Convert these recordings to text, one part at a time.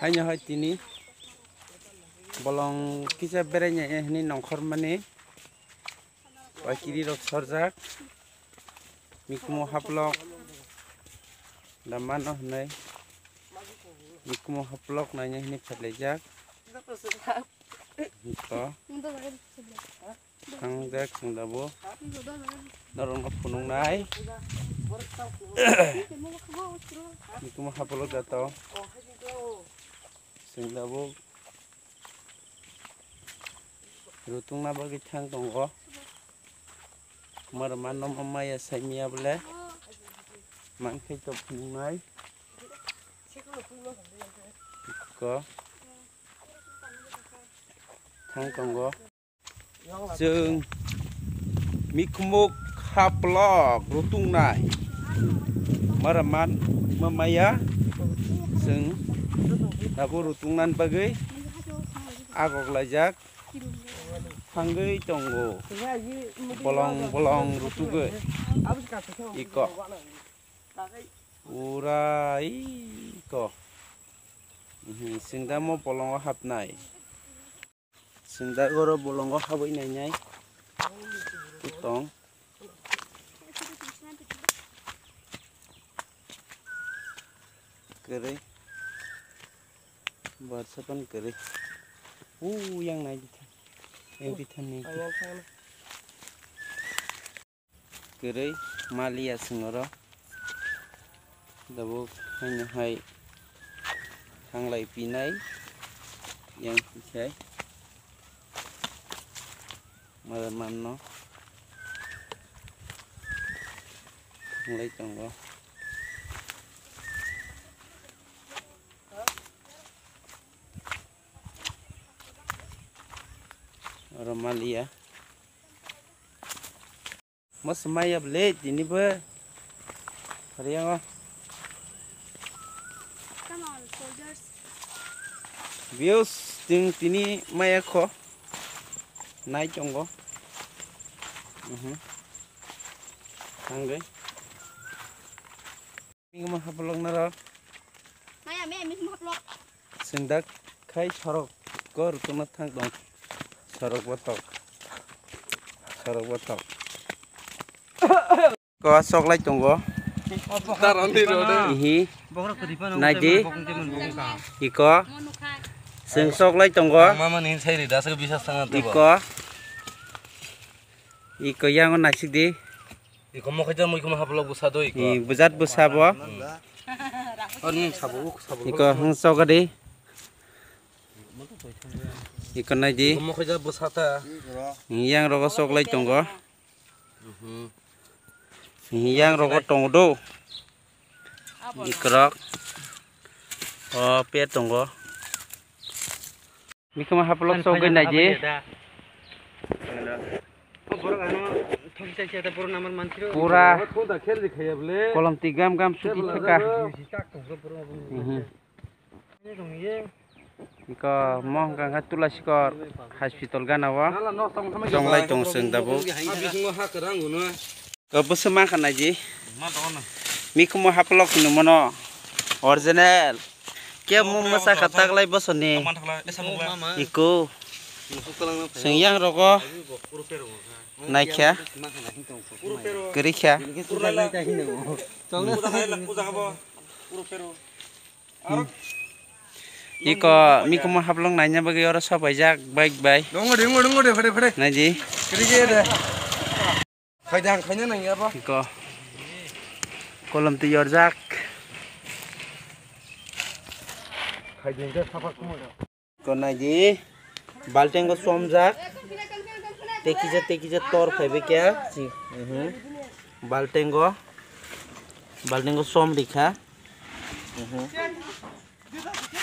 hanya hai tini bolong kisah berenya ini nongkor mani wakili rok sorjak mikmo haplok daman oh nai mikmo haplok nanya ini perlejak itu kang dek kang dabo dorong punung nai mikmo haplok dato sing dabo rutung na bagi thang tonggo marman nom amaya saimia bole mangkai to punung nai ko thang tonggo jeung mikmuk haplok rutung nai marman mamaya jeung dabu rutungan bagai agok lajak hanggai tonggo bolong rutuge iko urai iko singda mo bolongo hapnai singda goro bolongo haboi nai utong kere buat sepan kere yang naik yang ditani kere malia sengoro dabo hanya hai hanglai pinai yang pisai malaman no hanglai tonggo Romalia mas maya blade ini be hariang come on soldiers views ting tini maya ko nai chongo hangge minggu mah haplok nara maya me mi haplok sendak khai sorok kor tuna thang dong sorok botok ko sok lai tonggo ihi naji iko sing sok lai tonggo iko yang nasik di iko mo khaja mo haplok busado iko bujat busabo iko sok di iko naji mo khaja busata yang rogo sok lai tonggo yang rogo tonggo do ikrok oh pe tonggo mikama haplok sok gai naji pura kolam tigam gam suti thaka iko moh ganga tulasikor hospital ganawa jonglai tong seng dabo ko busma khana ji mikmo haplok nu mono original ke mum masa kataglai bosone iko sing yang rogo naikya kerikya iko mikmo haplok nanya bagi ora sabajak baik baik dongo de fade naji kerige de khanya nang apa iko kolam tiyor jak khajin de sapak mo ko naji balteng ko somjak tekija tor phaibe kya ji balteng ko som dikha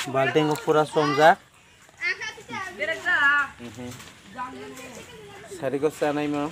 balteng ko pura somjak sari ko sanai mo